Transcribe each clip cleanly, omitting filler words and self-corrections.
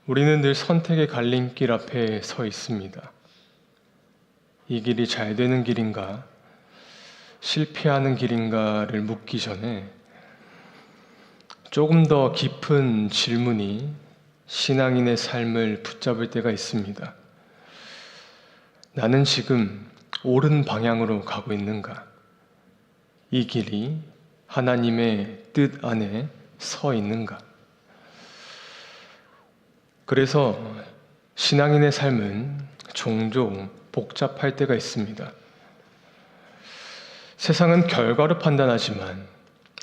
우리는 늘 선택의 갈림길 앞에 서 있습니다. 이 길이 잘 되는 길인가, 실패하는 길인가를 묻기 전에 조금 더 깊은 질문이 신앙인의 삶을 붙잡을 때가 있습니다. 나는 지금 옳은 방향으로 가고 있는가? 이 길이 하나님의 뜻 안에 서 있는가? 그래서 신앙인의 삶은 종종 복잡할 때가 있습니다. 세상은 결과로 판단하지만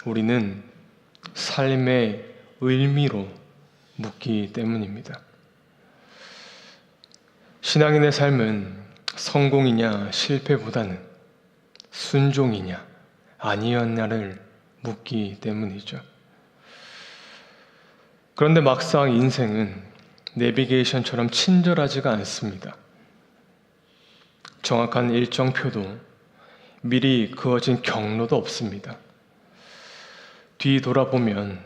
우리는 삶의 의미로 묻기 때문입니다. 신앙인의 삶은 성공이냐 실패보다는 순종이냐 아니었냐를 묻기 때문이죠. 그런데 막상 인생은 내비게이션처럼 친절하지가 않습니다. 정확한 일정표도 미리 그어진 경로도 없습니다. 뒤돌아보면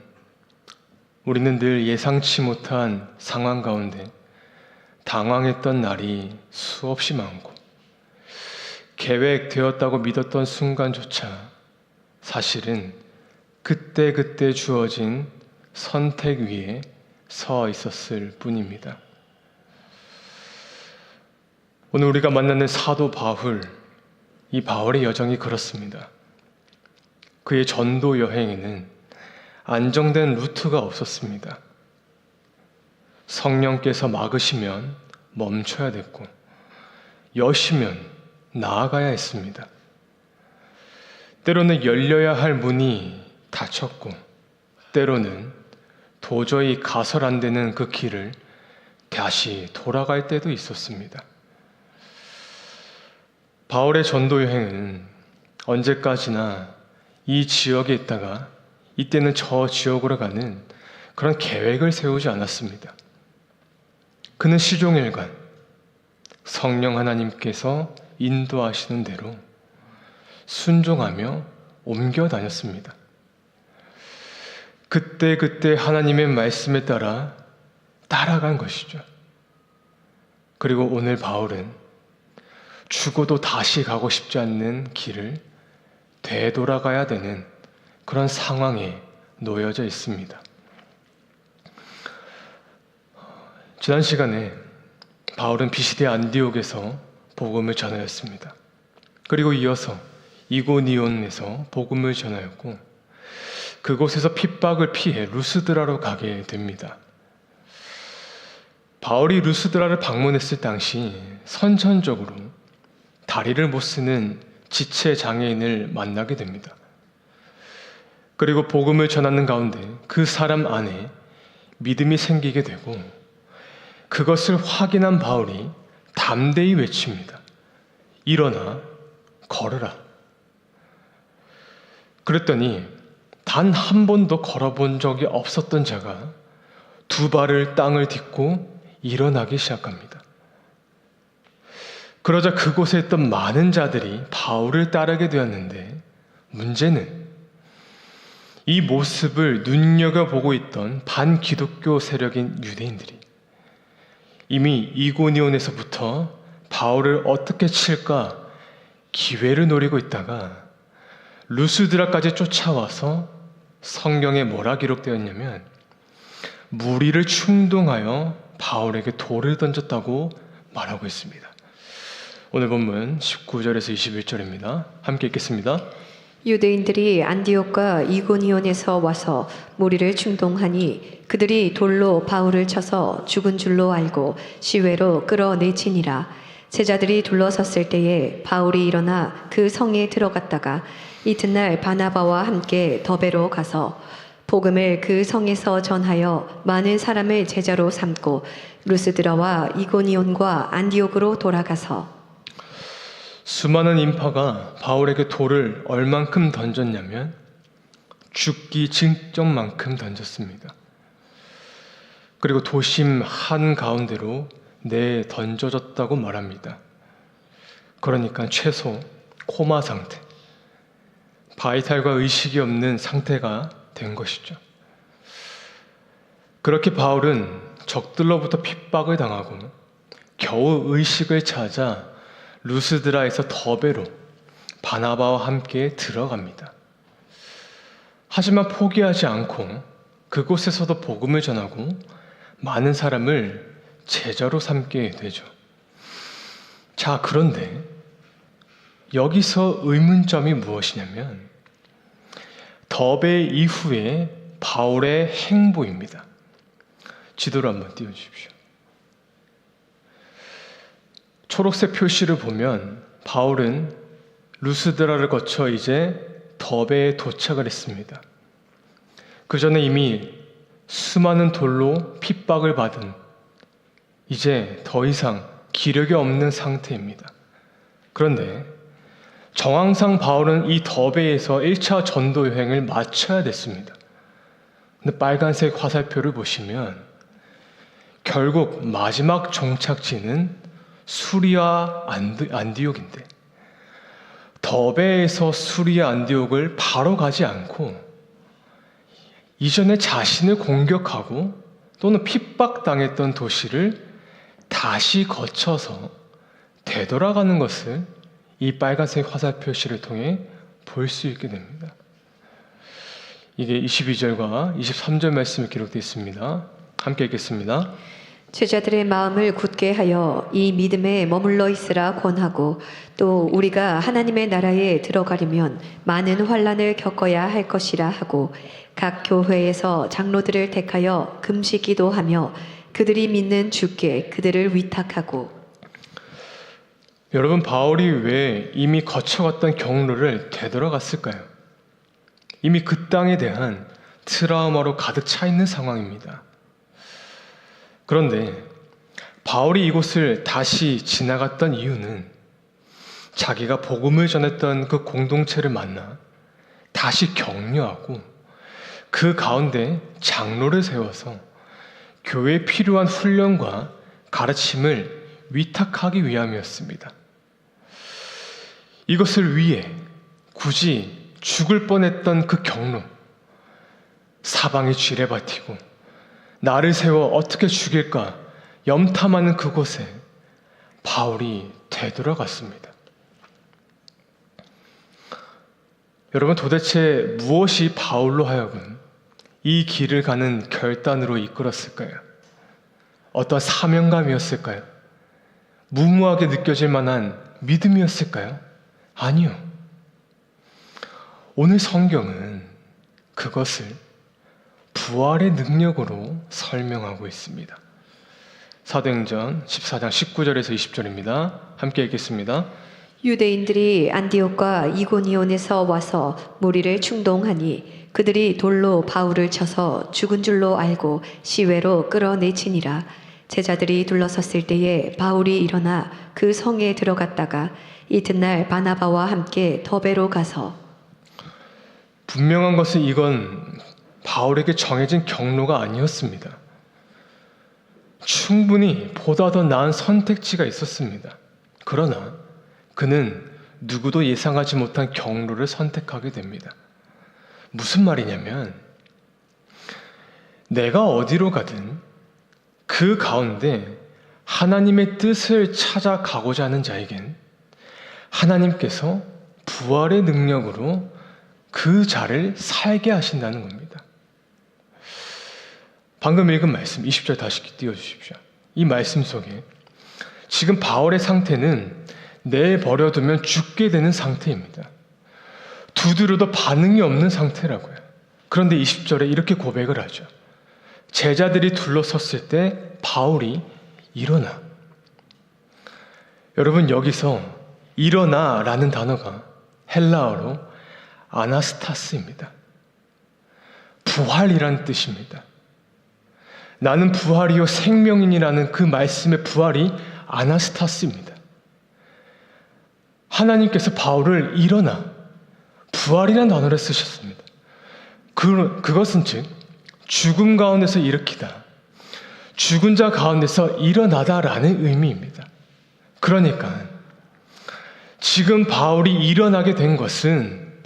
우리는 늘 예상치 못한 상황 가운데 당황했던 날이 수없이 많고 계획되었다고 믿었던 순간조차 사실은 그때그때 주어진 선택 위에 서 있었을 뿐입니다. 오늘 우리가 만나는 사도 바울, 이 바울의 여정이 그렇습니다. 그의 전도 여행에는 안정된 루트가 없었습니다. 성령께서 막으시면 멈춰야 됐고 여시면 나아가야 했습니다. 때로는 열려야 할 문이 닫혔고 때로는 도저히 가설 안 되는 그 길을 다시 돌아갈 때도 있었습니다. 바울의 전도 여행은 언제까지나 이 지역에 있다가 이때는 저 지역으로 가는 그런 계획을 세우지 않았습니다. 그는 시종일관 성령 하나님께서 인도하시는 대로 순종하며 옮겨 다녔습니다. 그때 하나님의 말씀에 따라 따라간 것이죠. 그리고 오늘 바울은 죽어도 다시 가고 싶지 않는 길을 되돌아가야 되는 그런 상황에 놓여져 있습니다. 지난 시간에 바울은 비시대 안디옥에서 복음을 전하였습니다. 그리고 이어서 이고니온에서 복음을 전하였고 그곳에서 핍박을 피해 루스드라로 가게 됩니다. 바울이 루스드라를 방문했을 당시 선천적으로 다리를 못 쓰는 지체 장애인을 만나게 됩니다. 그리고 복음을 전하는 가운데 그 사람 안에 믿음이 생기게 되고 그것을 확인한 바울이 담대히 외칩니다. 일어나 걸으라. 그랬더니 단 한 번도 걸어본 적이 없었던 자가 두 발을 땅을 딛고 일어나기 시작합니다. 그러자 그곳에 있던 많은 자들이 바울을 따르게 되었는데 문제는 이 모습을 눈여겨보고 있던 반기독교 세력인 유대인들이 이미 이고니온에서부터 바울을 어떻게 칠까 기회를 노리고 있다가 루스드라까지 쫓아와서 성경에 뭐라 기록되었냐면 무리를 충동하여 바울에게 돌을 던졌다고 말하고 있습니다. 오늘 본문 19절에서 21절입니다. 함께 읽겠습니다. 유대인들이 안디옥과 이고니온에서 와서 무리를 충동하니 그들이 돌로 바울을 쳐서 죽은 줄로 알고 시외로 끌어내치니라. 제자들이 둘러섰을 때에 바울이 일어나 그 성에 들어갔다가 이튿날 바나바와 함께 더베로 가서 복음을 그 성에서 전하여 많은 사람을 제자로 삼고 루스드라와 이고니온과 안디옥으로 돌아가서 수많은 인파가 바울에게 돌을 얼만큼 던졌냐면 죽기 직전만큼 던졌습니다. 그리고 도심 한가운데로 던져졌다고 말합니다. 그러니까 최소 코마 상태, 바이탈과 의식이 없는 상태가 된 것이죠. 그렇게 바울은 적들로부터 핍박을 당하고 겨우 의식을 찾아 루스드라에서 더베로 바나바와 함께 들어갑니다. 하지만 포기하지 않고 그곳에서도 복음을 전하고 많은 사람을 제자로 삼게 되죠. 자, 그런데 여기서 의문점이 무엇이냐면 더베 이후에 바울의 행보입니다. 지도를 한번 띄워주십시오. 초록색 표시를 보면 바울은 루스드라를 거쳐 이제 더베에 도착을 했습니다. 그 전에 이미 수많은 돌로 핍박을 받은 이제 더 이상 기력이 없는 상태입니다. 그런데 정황상 바울은 이 더베에서 1차 전도 여행을 마쳐야 됐습니다. 근데 빨간색 화살표를 보시면 결국 마지막 종착지는 수리아 안디옥인데 더베에서 수리아 안디옥을 바로 가지 않고 이전에 자신을 공격하고 또는 핍박당했던 도시를 다시 거쳐서 되돌아가는 것을 이 빨간색 화살 표시를 통해 볼 수 있게 됩니다. 이게 22절과 23절 말씀이 기록되어 있습니다. 함께 읽겠습니다. 제자들의 마음을 굳게 하여 이 믿음에 머물러 있으라 권하고 또 우리가 하나님의 나라에 들어가려면 많은 환난을 겪어야 할 것이라 하고 각 교회에서 장로들을 택하여 금식 기도하며 그들이 믿는 주께 그들을 위탁하고. 여러분, 바울이 왜 이미 거쳐갔던 경로를 되돌아갔을까요? 이미 그 땅에 대한 트라우마로 가득 차 있는 상황입니다. 그런데 바울이 이곳을 다시 지나갔던 이유는 자기가 복음을 전했던 그 공동체를 만나 다시 격려하고 그 가운데 장로를 세워서 교회에 필요한 훈련과 가르침을 위탁하기 위함이었습니다. 이것을 위해 굳이 죽을 뻔했던 그 경로, 사방이 쥐레받히고 나를 세워 어떻게 죽일까 염탐하는 그곳에 바울이 되돌아갔습니다. 여러분, 도대체 무엇이 바울로 하여금 이 길을 가는 결단으로 이끌었을까요? 어떤 사명감이었을까요? 무모하게 느껴질 만한 믿음이었을까요? 아니요. 오늘 성경은 그것을 부활의 능력으로 설명하고 있습니다. 사도행전 14장 19절에서 20절입니다. 함께 읽겠습니다. 유대인들이 안디옥과 이고니온에서 와서 무리를 충동하니 그들이 돌로 바울을 쳐서 죽은 줄로 알고 시외로 끌어내치니라. 제자들이 둘러섰을 때에 바울이 일어나 그 성에 들어갔다가 이튿날 바나바와 함께 더베로 가서. 분명한 것은 이건 바울에게 정해진 경로가 아니었습니다. 충분히 보다 더 나은 선택지가 있었습니다. 그러나 그는 누구도 예상하지 못한 경로를 선택하게 됩니다. 무슨 말이냐면 내가 어디로 가든 그 가운데 하나님의 뜻을 찾아가고자 하는 자에겐 하나님께서 부활의 능력으로 그 자를 살게 하신다는 겁니다. 방금 읽은 말씀 20절 다시 띄워주십시오. 이 말씀 속에 지금 바울의 상태는 내버려두면 죽게 되는 상태입니다. 두드려도 반응이 없는 상태라고요. 그런데 20절에 이렇게 고백을 하죠. 제자들이 둘러섰을 때 바울이 일어나. 여러분, 여기서 일어나라는 단어가 헬라어로 아나스타스입니다. 부활이란 뜻입니다. 나는 부활이요 생명이니라는 그 말씀의 부활이 아나스타스입니다. 하나님께서 바울을 일어나, 부활이라는 단어를 쓰셨습니다. 그것은 즉 죽음 가운데서 일으키다, 죽은 자 가운데서 일어나다라는 의미입니다. 그러니까 지금 바울이 일어나게 된 것은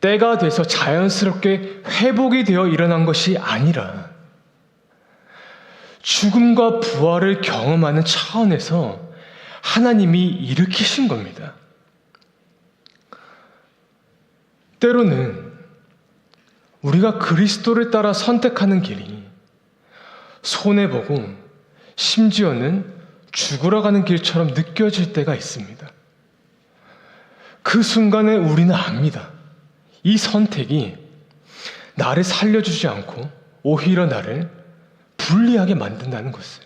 때가 돼서 자연스럽게 회복이 되어 일어난 것이 아니라 죽음과 부활을 경험하는 차원에서 하나님이 일으키신 겁니다. 때로는 우리가 그리스도를 따라 선택하는 길이 손해보고 심지어는 죽으러 가는 길처럼 느껴질 때가 있습니다. 그 순간에 우리는 압니다. 이 선택이 나를 살려주지 않고 오히려 나를 불리하게 만든다는 것을.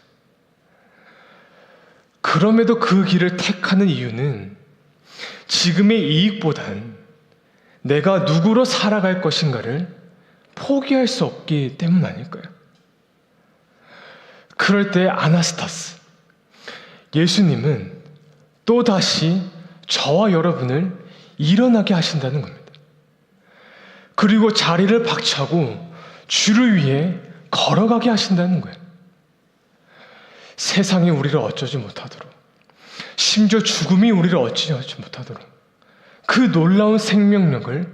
그럼에도 그 길을 택하는 이유는 지금의 이익보단 내가 누구로 살아갈 것인가를 포기할 수 없기 때문 아닐까요? 그럴 때 아나스타스, 예수님은 또다시 저와 여러분을 일어나게 하신다는 겁니다. 그리고 자리를 박차고 주를 위해 걸어가게 하신다는 거예요. 세상이 우리를 어쩌지 못하도록, 심지어 죽음이 우리를 어찌하지 못하도록 그 놀라운 생명력을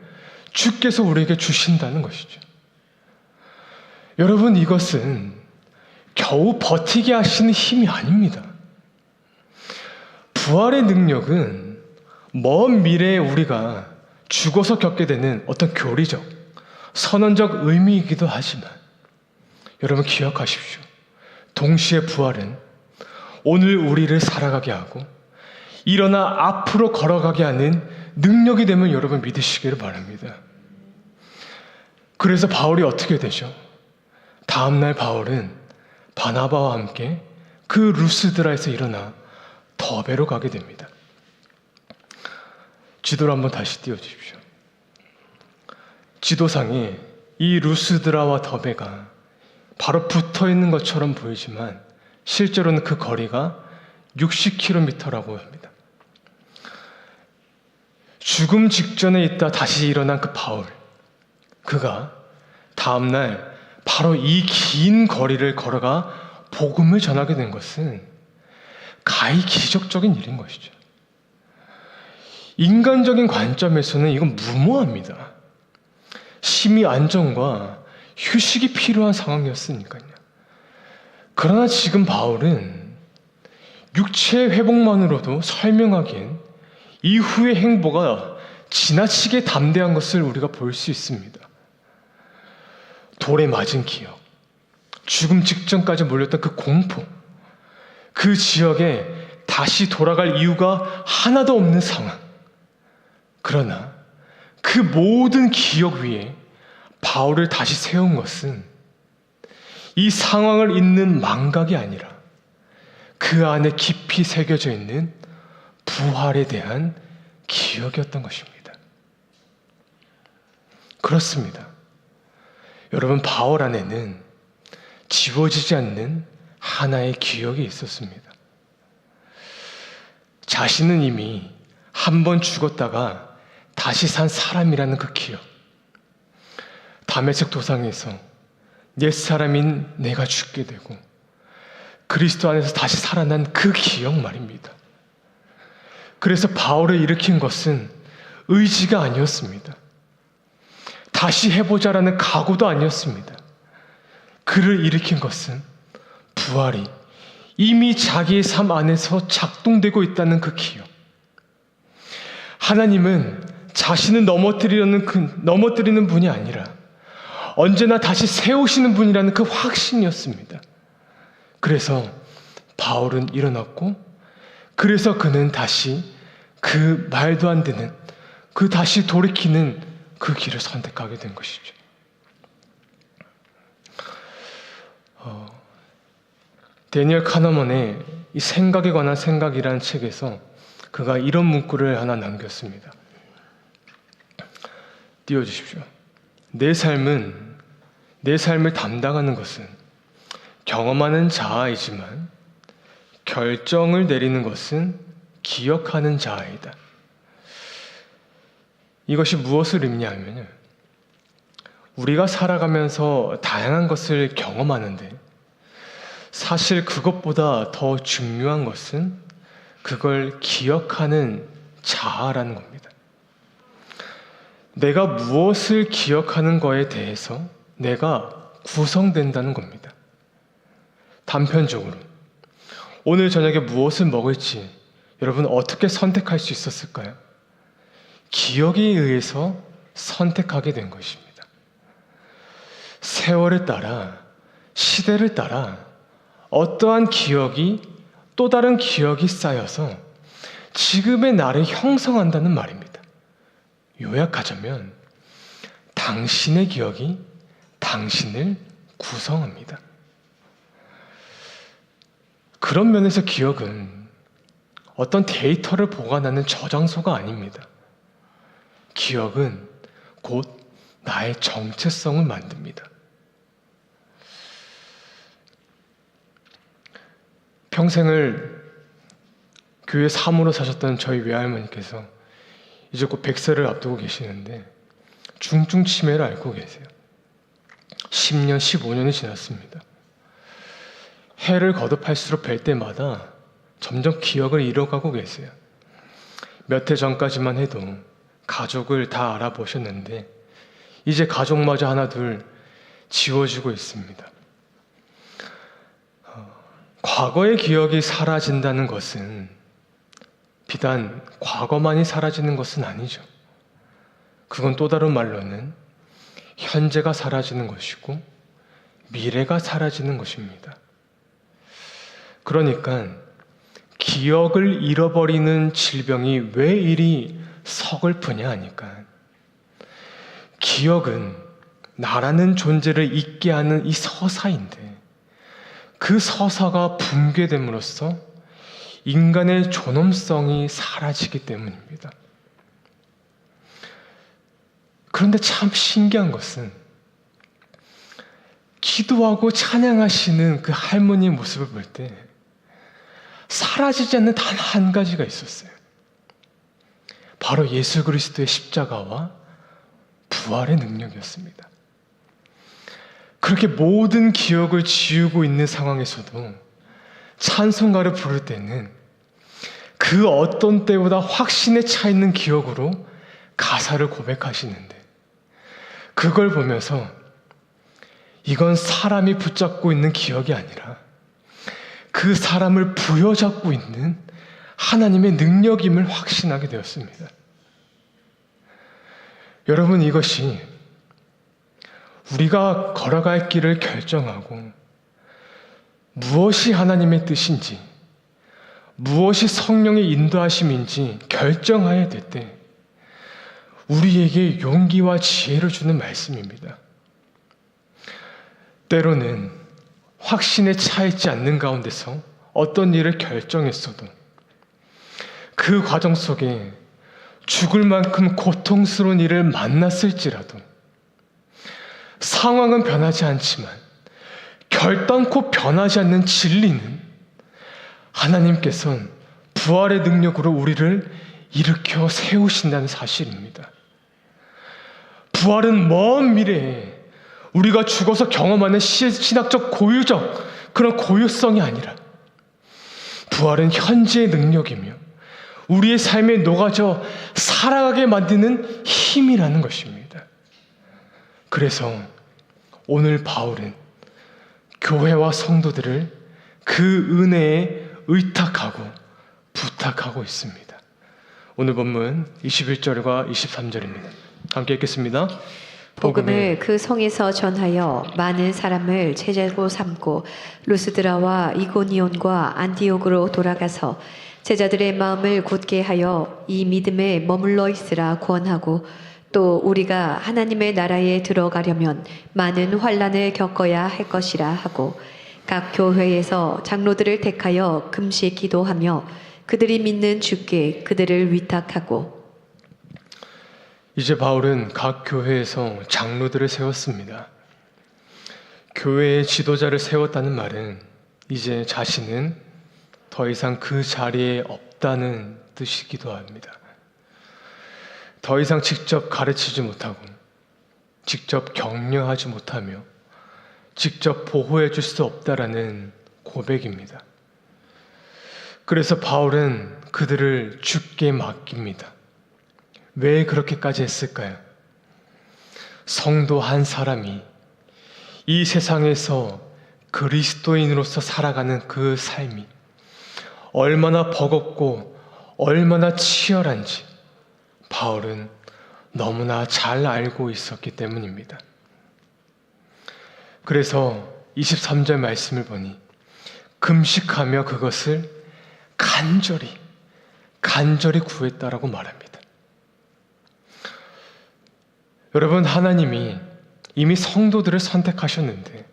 주께서 우리에게 주신다는 것이죠. 여러분, 이것은 겨우 버티게 하시는 힘이 아닙니다. 부활의 능력은 먼 미래에 우리가 죽어서 겪게 되는 어떤 교리적, 선언적 의미이기도 하지만 여러분 기억하십시오. 동시에 부활은 오늘 우리를 살아가게 하고 일어나 앞으로 걸어가게 하는 능력이 되면 여러분 믿으시기를 바랍니다. 그래서 바울이 어떻게 되죠? 다음날 바울은 바나바와 함께 그 루스드라에서 일어나 더베로 가게 됩니다. 지도를 한번 다시 띄워주십시오. 지도상에 이 루스드라와 더베가 바로 붙어 있는 것처럼 보이지만 실제로는 그 거리가 60km라고 합니다. 죽음 직전에 있다 다시 일어난 그 바울, 그가 다음날 바로 이 긴 거리를 걸어가 복음을 전하게 된 것은 가히 기적적인 일인 것이죠. 인간적인 관점에서는 이건 무모합니다. 심히 안정과 휴식이 필요한 상황이었으니까요. 그러나 지금 바울은 육체의 회복만으로도 설명하기엔 이후의 행보가 지나치게 담대한 것을 우리가 볼 수 있습니다. 돌에 맞은 기억, 죽음 직전까지 몰렸던 그 공포, 그 지역에 다시 돌아갈 이유가 하나도 없는 상황. 그러나 그 모든 기억 위에 바울을 다시 세운 것은 이 상황을 잇는 망각이 아니라 그 안에 깊이 새겨져 있는 부활에 대한 기억이었던 것입니다. 그렇습니다. 여러분, 바울 안에는 지워지지 않는 하나의 기억이 있었습니다. 자신은 이미 한 번 죽었다가 다시 산 사람이라는 그 기억. 다메섹 도상에서 옛사람인 내가 죽게 되고 그리스도 안에서 다시 살아난 그 기억 말입니다. 그래서 바울을 일으킨 것은 의지가 아니었습니다. 다시 해보자라는 각오도 아니었습니다. 그를 일으킨 것은 부활이 이미 자기의 삶 안에서 작동되고 있다는 그 기억. 하나님은 자신을 넘어뜨리는 분이 아니라 언제나 다시 세우시는 분이라는 그 확신이었습니다. 그래서 바울은 일어났고, 그래서 그는 다시 그 말도 안 되는, 그 다시 돌이키는 그 길을 선택하게 된 것이죠. 데니얼 카너먼의 이 생각에 관한 생각이라는 책에서 그가 이런 문구를 하나 남겼습니다. 띄워주십시오. 내 삶을 담당하는 것은 경험하는 자아이지만 결정을 내리는 것은 기억하는 자아이다. 이것이 무엇을 의미하면요, 우리가 살아가면서 다양한 것을 경험하는데 사실 그것보다 더 중요한 것은 그걸 기억하는 자아라는 겁니다. 내가 무엇을 기억하는 거에 대해서 내가 구성된다는 겁니다. 단편적으로 오늘 저녁에 무엇을 먹을지 여러분 어떻게 선택할 수 있었을까요? 기억에 의해서 선택하게 된 것입니다. 세월을 따라, 시대를 따라 어떠한 기억이 또 다른 기억이 쌓여서 지금의 나를 형성한다는 말입니다. 요약하자면 당신의 기억이 당신을 구성합니다. 그런 면에서 기억은 어떤 데이터를 보관하는 저장소가 아닙니다. 기억은 곧 나의 정체성을 만듭니다. 평생을 교회 사모로 사셨던 저희 외할머니께서 이제 곧 100세를 앞두고 계시는데 중증 치매를 앓고 계세요. 10년, 15년이 지났습니다. 해를 거듭할수록 뵐 때마다 점점 기억을 잃어가고 계세요. 몇 해 전까지만 해도 가족을 다 알아보셨는데 이제 가족마저 하나둘 지워지고 있습니다. 과거의 기억이 사라진다는 것은 비단 과거만이 사라지는 것은 아니죠. 그건 또 다른 말로는 현재가 사라지는 것이고 미래가 사라지는 것입니다. 그러니까 기억을 잃어버리는 질병이 왜 이리 서글프냐 하니까 기억은 나라는 존재를 잊게 하는 이 서사인데 그 서사가 붕괴됨으로써 인간의 존엄성이 사라지기 때문입니다. 그런데 참 신기한 것은 기도하고 찬양하시는 그 할머니의 모습을 볼 때 사라지지 않는 단 한 가지가 있었어요. 바로 예수 그리스도의 십자가와 부활의 능력이었습니다. 그렇게 모든 기억을 지우고 있는 상황에서도 찬송가를 부를 때는 그 어떤 때보다 확신에 차 있는 기억으로 가사를 고백하시는데 그걸 보면서 이건 사람이 붙잡고 있는 기억이 아니라 그 사람을 부여잡고 있는 하나님의 능력임을 확신하게 되었습니다. 여러분, 이것이 우리가 걸어갈 길을 결정하고 무엇이 하나님의 뜻인지 무엇이 성령의 인도하심인지 결정하여야 될 때 우리에게 용기와 지혜를 주는 말씀입니다. 때로는 확신에 차 있지 않는 가운데서 어떤 일을 결정했어도 그 과정 속에 죽을 만큼 고통스러운 일을 만났을지라도 상황은 변하지 않지만 결단코 변하지 않는 진리는 하나님께서는 부활의 능력으로 우리를 일으켜 세우신다는 사실입니다. 부활은 먼 미래에 우리가 죽어서 경험하는 신학적 고유적 그런 고유성이 아니라 부활은 현재의 능력이며 우리의 삶에 녹아져 살아가게 만드는 힘이라는 것입니다. 그래서 오늘 바울은 교회와 성도들을 그 은혜에 의탁하고 부탁하고 있습니다. 오늘 본문 21절과 23절입니다. 함께 읽겠습니다. 복음을 그 성에서 전하여 많은 사람을 제자로 삼고 루스드라와 이고니온과 안디옥으로 돌아가서 제자들의 마음을 굳게 하여 이 믿음에 머물러 있으라 권하고 또 우리가 하나님의 나라에 들어가려면 많은 환난을 겪어야 할 것이라 하고 각 교회에서 장로들을 택하여 금식 기도하며 그들이 믿는 주께 그들을 위탁하고. 이제 바울은 각 교회에서 장로들을 세웠습니다. 교회의 지도자를 세웠다는 말은 이제 자신은 더 이상 그 자리에 없다는 뜻이기도 합니다. 더 이상 직접 가르치지 못하고 직접 격려하지 못하며 직접 보호해 줄 수 없다라는 고백입니다. 그래서 바울은 그들을 주께 맡깁니다. 왜 그렇게까지 했을까요? 성도 한 사람이 이 세상에서 그리스도인으로서 살아가는 그 삶이 얼마나 버겁고 얼마나 치열한지 바울은 너무나 잘 알고 있었기 때문입니다. 그래서 23절 말씀을 보니 금식하며 그것을 간절히 구했다라고 말합니다. 여러분, 하나님이 이미 성도들을 선택하셨는데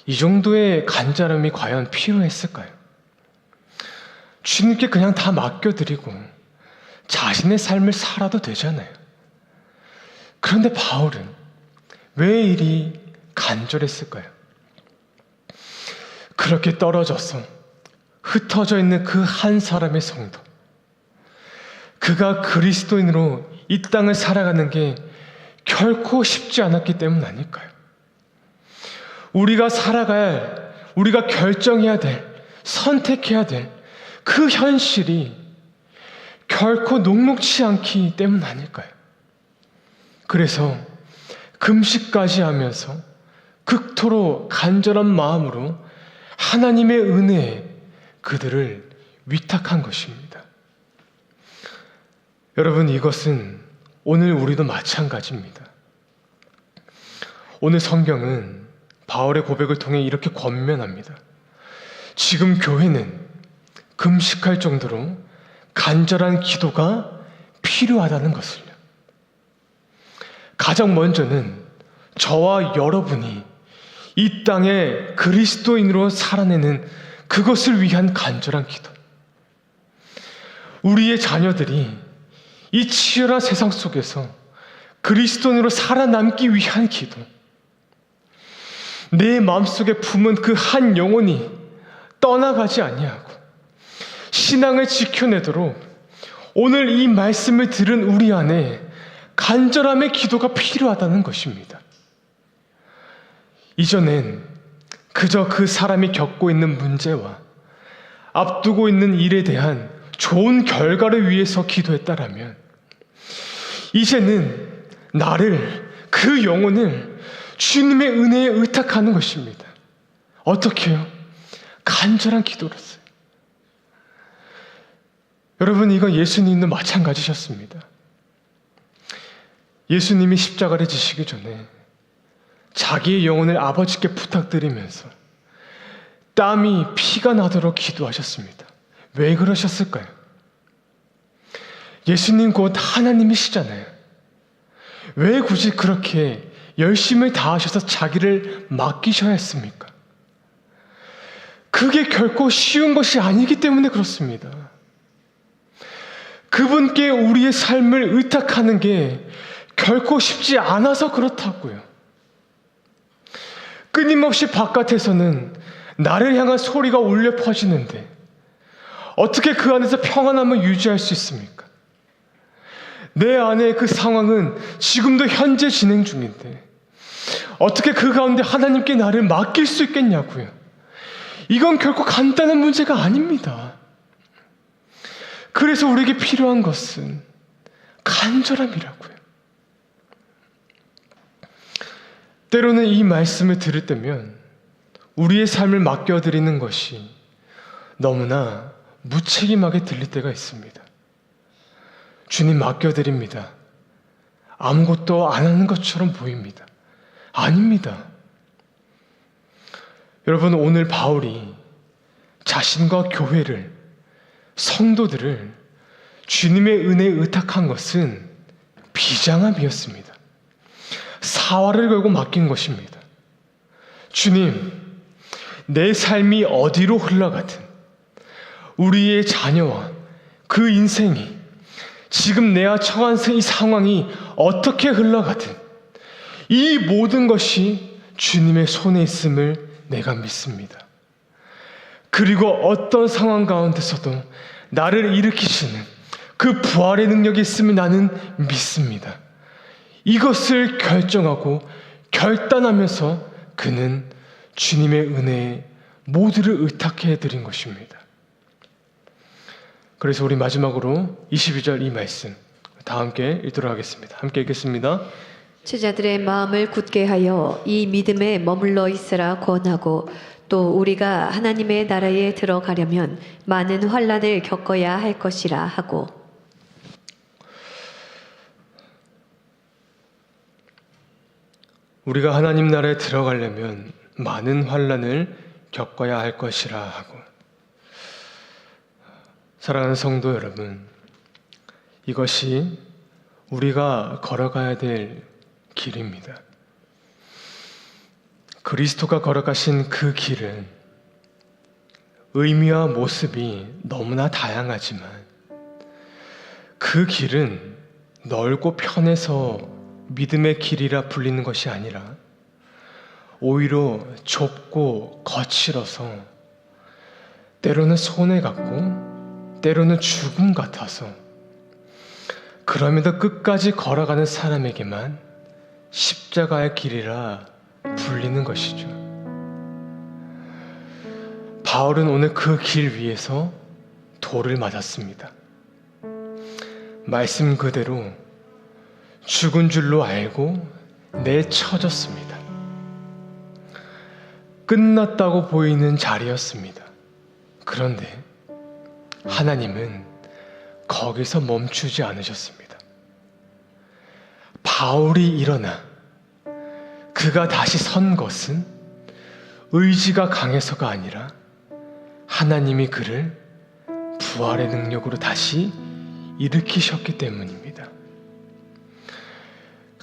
이 정도의 간절함이 과연 필요했을까요? 주님께 그냥 다 맡겨드리고 자신의 삶을 살아도 되잖아요. 그런데 바울은 왜 이리 간절했을까요? 그렇게 떨어져서 흩어져 있는 그 한 사람의 성도, 그가 그리스도인으로 이 땅을 살아가는 게 결코 쉽지 않았기 때문 아닐까요? 우리가 결정해야 될, 선택해야 될 그 현실이 결코 녹록치 않기 때문 아닐까요? 그래서 금식까지 하면서 극토로 간절한 마음으로 하나님의 은혜에 그들을 위탁한 것입니다. 여러분, 이것은 오늘 우리도 마찬가지입니다. 오늘 성경은 바울의 고백을 통해 이렇게 권면합니다. 지금 교회는 금식할 정도로 간절한 기도가 필요하다는 것을요. 가장 먼저는 저와 여러분이 이 땅에 그리스도인으로 살아내는 그것을 위한 간절한 기도. 우리의 자녀들이 이 치열한 세상 속에서 그리스도인으로 살아남기 위한 기도. 내 마음속에 품은 그 한 영혼이 떠나가지 아니하고 신앙을 지켜내도록 오늘 이 말씀을 들은 우리 안에 간절함의 기도가 필요하다는 것입니다. 이전엔 그저 그 사람이 겪고 있는 문제와 앞두고 있는 일에 대한 좋은 결과를 위해서 기도했다라면 이제는 그 영혼을 주님의 은혜에 의탁하는 것입니다. 어떻게요? 간절한 기도로서요. 여러분, 이건 예수님도 마찬가지셨습니다. 예수님이 십자가를 지시기 전에 자기의 영혼을 아버지께 부탁드리면서 땀이 피가 나도록 기도하셨습니다. 왜 그러셨을까요? 예수님 곧 하나님이시잖아요. 왜 굳이 그렇게 열심을 다하셔서 자기를 맡기셔야 했습니까? 그게 결코 쉬운 것이 아니기 때문에 그렇습니다. 그분께 우리의 삶을 의탁하는 게 결코 쉽지 않아서 그렇다고요. 끊임없이 바깥에서는 나를 향한 소리가 울려 퍼지는데 어떻게 그 안에서 평안함을 유지할 수 있습니까? 내 안의 그 상황은 지금도 현재 진행 중인데 어떻게 그 가운데 하나님께 나를 맡길 수 있겠냐고요. 이건 결코 간단한 문제가 아닙니다. 그래서 우리에게 필요한 것은 간절함이라고요. 때로는 이 말씀을 들을 때면 우리의 삶을 맡겨드리는 것이 너무나 무책임하게 들릴 때가 있습니다. 주님 맡겨드립니다. 아무것도 안 하는 것처럼 보입니다. 아닙니다. 여러분, 오늘 바울이 자신과 교회를, 성도들을 주님의 은혜에 의탁한 것은 비장함이었습니다. 사활을 걸고 맡긴 것입니다. 주님, 내 삶이 어디로 흘러가든 우리의 자녀와 그 인생이 지금 내가 처한 이 상황이 어떻게 흘러가든 이 모든 것이 주님의 손에 있음을 내가 믿습니다. 그리고 어떤 상황 가운데서도 나를 일으키시는 그 부활의 능력이 있음을 나는 믿습니다. 이것을 결정하고 결단하면서 그는 주님의 은혜에 모두를 의탁해 드린 것입니다. 그래서 우리 마지막으로 22절 이 말씀 다 함께 읽도록 하겠습니다. 함께 읽겠습니다. 제자들의 마음을 굳게 하여 이 믿음에 머물러 있으라 권하고 또 우리가 하나님의 나라에 들어가려면 많은 환난을 겪어야 할 것이라 하고 우리가 하나님 나라에 들어가려면 많은 환난을 겪어야 할 것이라 하고. 사랑하는 성도 여러분, 이것이 우리가 걸어가야 될 길입니다. 그리스도가 걸어가신 그 길은 의미와 모습이 너무나 다양하지만 그 길은 넓고 편해서 믿음의 길이라 불리는 것이 아니라 오히려 좁고 거칠어서 때로는 손해 같고 때로는 죽음 같아서 그럼에도 끝까지 걸어가는 사람에게만 십자가의 길이라 불리는 것이죠. 바울은 오늘 그 길 위에서 돌을 맞았습니다. 말씀 그대로 죽은 줄로 알고 내쳐졌습니다. 끝났다고 보이는 자리였습니다. 그런데 하나님은 거기서 멈추지 않으셨습니다. 바울이 일어나 그가 다시 선 것은 의지가 강해서가 아니라 하나님이 그를 부활의 능력으로 다시 일으키셨기 때문입니다.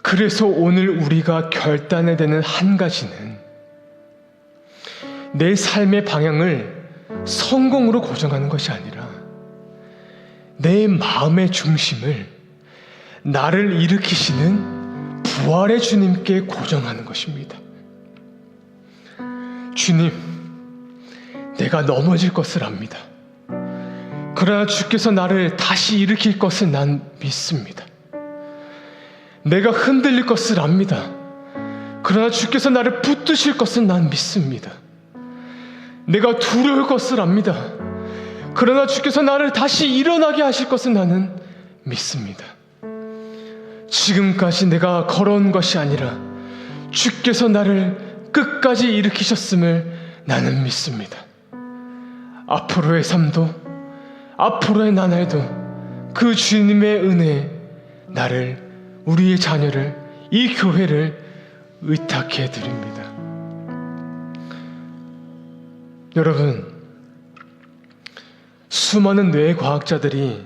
그래서 오늘 우리가 결단해야 되는 한 가지는 내 삶의 방향을 성공으로 고정하는 것이 아니라 내 마음의 중심을 나를 일으키시는 부활의 주님께 고정하는 것입니다. 주님, 내가 넘어질 것을 압니다. 그러나 주께서 나를 다시 일으킬 것을 난 믿습니다. 내가 흔들릴 것을 압니다. 그러나 주께서 나를 붙드실 것을 난 믿습니다. 내가 두려울 것을 압니다. 그러나 주께서 나를 다시 일어나게 하실 것을 나는 믿습니다. 지금까지 내가 걸어온 것이 아니라 주께서 나를 끝까지 일으키셨음을 나는 믿습니다. 앞으로의 삶도 앞으로의 나날도 그 주님의 은혜에 나를, 우리의 자녀를, 이 교회를 의탁해 드립니다. 여러분, 수많은 뇌과학자들이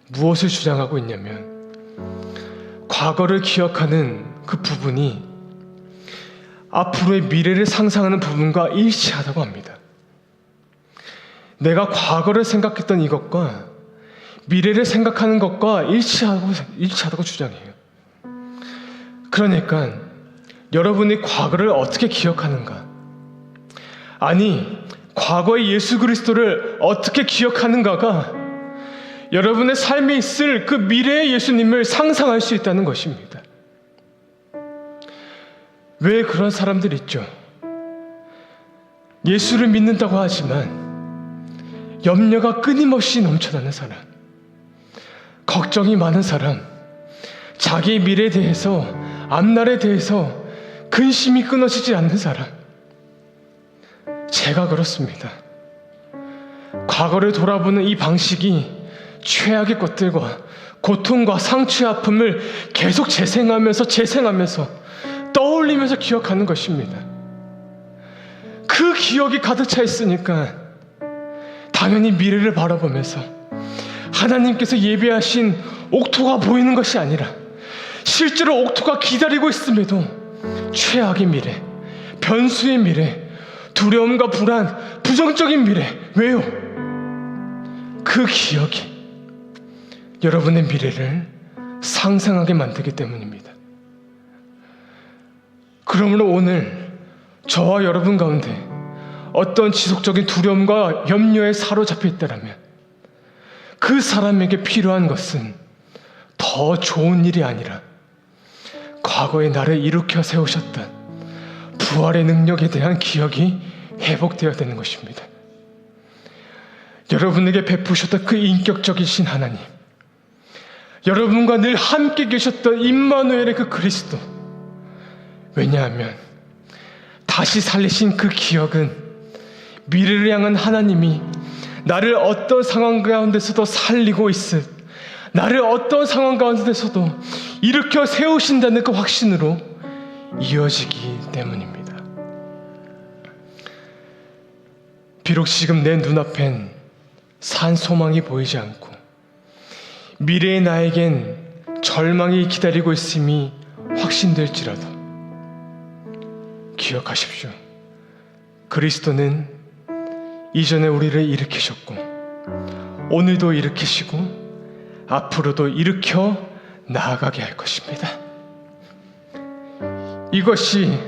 무엇을 주장하고 있냐면 과거를 기억하는 그 부분이 앞으로의 미래를 상상하는 부분과 일치하다고 합니다. 내가 과거를 생각했던 이것과 미래를 생각하는 것과 일치하다고 주장해요. 그러니까 여러분이 과거를 어떻게 기억하는가? 아니, 과거의 예수 그리스도를 어떻게 기억하는가가 여러분의 삶에 있을 그 미래의 예수님을 상상할 수 있다는 것입니다. 왜 그런 사람들 있죠? 예수를 믿는다고 하지만 염려가 끊임없이 넘쳐나는 사람, 걱정이 많은 사람, 자기의 미래에 대해서, 앞날에 대해서 근심이 끊어지지 않는 사람. 제가 그렇습니다. 과거를 돌아보는 이 방식이 최악의 것들과 고통과 상처의 아픔을 계속 재생하면서 떠올리면서 기억하는 것입니다. 그 기억이 가득 차 있으니까 당연히 미래를 바라보면서 하나님께서 예비하신 옥토가 보이는 것이 아니라 실제로 옥토가 기다리고 있음에도 최악의 미래, 변수의 미래, 두려움과 불안, 부정적인 미래. 왜요? 그 기억이 여러분의 미래를 상상하게 만들기 때문입니다. 그러므로 오늘 저와 여러분 가운데 어떤 지속적인 두려움과 염려에 사로잡혀 있다라면 그 사람에게 필요한 것은 더 좋은 일이 아니라 과거에 나를 일으켜 세우셨던 부활의 능력에 대한 기억이 회복되어야 되는 것입니다. 여러분에게 베푸셨던 그 인격적이신 하나님, 여러분과 늘 함께 계셨던 임마누엘의 그 그리스도, 왜냐하면 다시 살리신 그 기억은 미래를 향한 하나님이 나를 어떤 상황 가운데서도 살리고 있을, 나를 어떤 상황 가운데서도 일으켜 세우신다는 그 확신으로 이어지기 때문입니다. 비록 지금 내 눈앞엔 산 소망이 보이지 않고 미래의 나에겐 절망이 기다리고 있음이 확신될지라도 기억하십시오. 그리스도는 이전에 우리를 일으키셨고 오늘도 일으키시고 앞으로도 일으켜 나아가게 할 것입니다. 이것이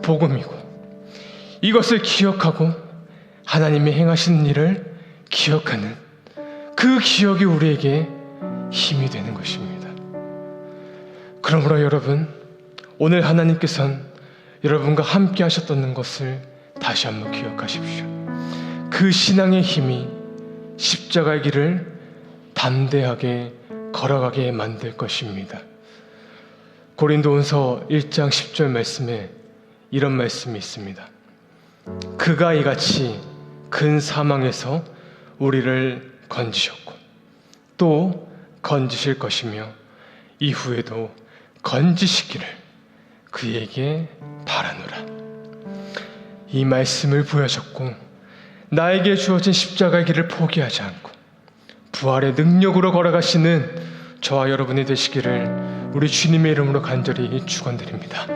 복음이고 이것을 기억하고 하나님이 행하시는 일을 기억하는 그 기억이 우리에게 힘이 되는 것입니다. 그러므로 여러분, 오늘 하나님께서는 여러분과 함께 하셨다는 것을 다시 한번 기억하십시오. 그 신앙의 힘이 십자가의 길을 담대하게 걸어가게 만들 것입니다. 고린도후서 1장 10절 말씀에 이런 말씀이 있습니다. 그가 이같이 근 사망에서 우리를 건지셨고 또 건지실 것이며 이후에도 건지시기를 그에게 바라노라. 이 말씀을 보여줬고 나에게 주어진 십자가의 길을 포기하지 않고 부활의 능력으로 걸어가시는 저와 여러분이 되시기를 우리 주님의 이름으로 간절히 축원드립니다.